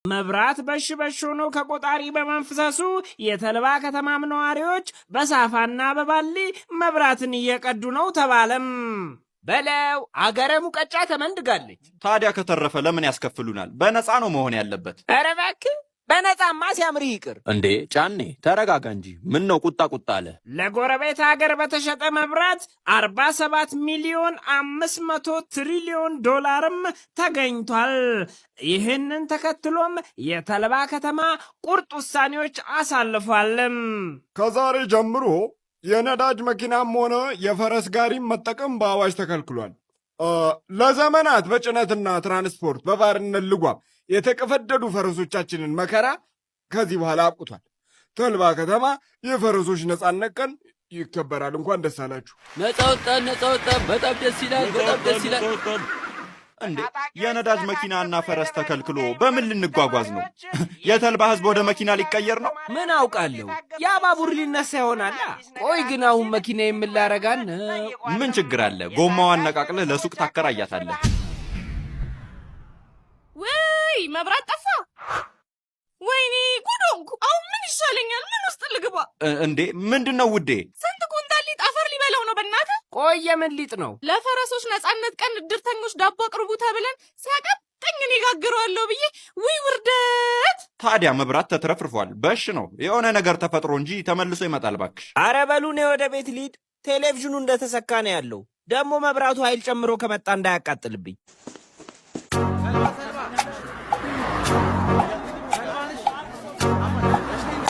መብራት በሽ ሆኖ ከቆጣሪ በመንፈሱ የተልባ ከተማም ነዋሪዎች በሳፋና በባሊ መብራትን እየቀዱ ነው ተባለም። በለው አገረ ሙቀጫ ተመንድጋለች። ታዲያ ከተረፈ ለምን ያስከፍሉናል? በነፃ ነው መሆን ያለበት። ኧረ እባክህ በነፃማ ሲያምር ይቅር እንዴ። ጫኔ ተረጋጋ እንጂ ምን ነው ቁጣ አለ? ለጎረቤት ሀገር በተሸጠ መብራት 47 ሚሊዮን 500 ትሪሊዮን ዶላርም ተገኝቷል። ይህንን ተከትሎም የተልባ ከተማ ቁርጥ ውሳኔዎች አሳልፏልም። ከዛሬ ጀምሮ የነዳጅ መኪናም ሆነ የፈረስ ጋሪም መጠቀም በአዋጅ ተከልክሏል። ለዘመናት በጭነትና ትራንስፖርት በባርነት ልጓም የተቀፈደዱ ፈረሶቻችንን መከራ ከዚህ በኋላ አብቅቷል። ተልባ ከተማ የፈረሶች ነጻነት ቀን ይከበራል። እንኳን ደስ አላችሁ። ነጻ ወጣን። በጣም ደስ ይላል። እንዴ የነዳጅ መኪናና ፈረስ ተከልክሎ በምን ልንጓጓዝ ነው? የተልባ ህዝብ ወደ መኪና ሊቀየር ነው? ምን አውቃለሁ። ያ ባቡር ሊነሳ ይሆናል። ቆይ ግን አሁን መኪና የምላረጋን ምን ችግር አለ? ጎማዋን ነቃቅለህ ለሱቅ ታከራያታለህ። ወይ መብራት ጠፋ። ወይኔ ጉዶንኩ። አሁን ምን ይሻለኛል? ምን ውስጥ ልግባ? እንዴ ምንድነው ውዴ? ስንት ኩንታል ሊጥ አፈር ሊበላው ነው በእናትህ። ቆይ የምን ሊጥ ነው? ለፈረሶች ነጻነት ቀን እድርተኞች ዳቦ አቅርቡ ተብለን ሲያቀብጠኝ እኔ ጋግረዋለሁ ብዬ ውይ ውርደት። ታዲያ መብራት ተትረፍርፏል። በሽ ነው የሆነ ነገር ተፈጥሮ እንጂ ተመልሶ ይመጣል ባክሽ። አረ በሉ እኔ ወደ ቤት ልሂድ። ቴሌቪዥኑ እንደተሰካ ነው ያለው። ደግሞ መብራቱ ኃይል ጨምሮ ከመጣ እንዳያቃጥልብኝ።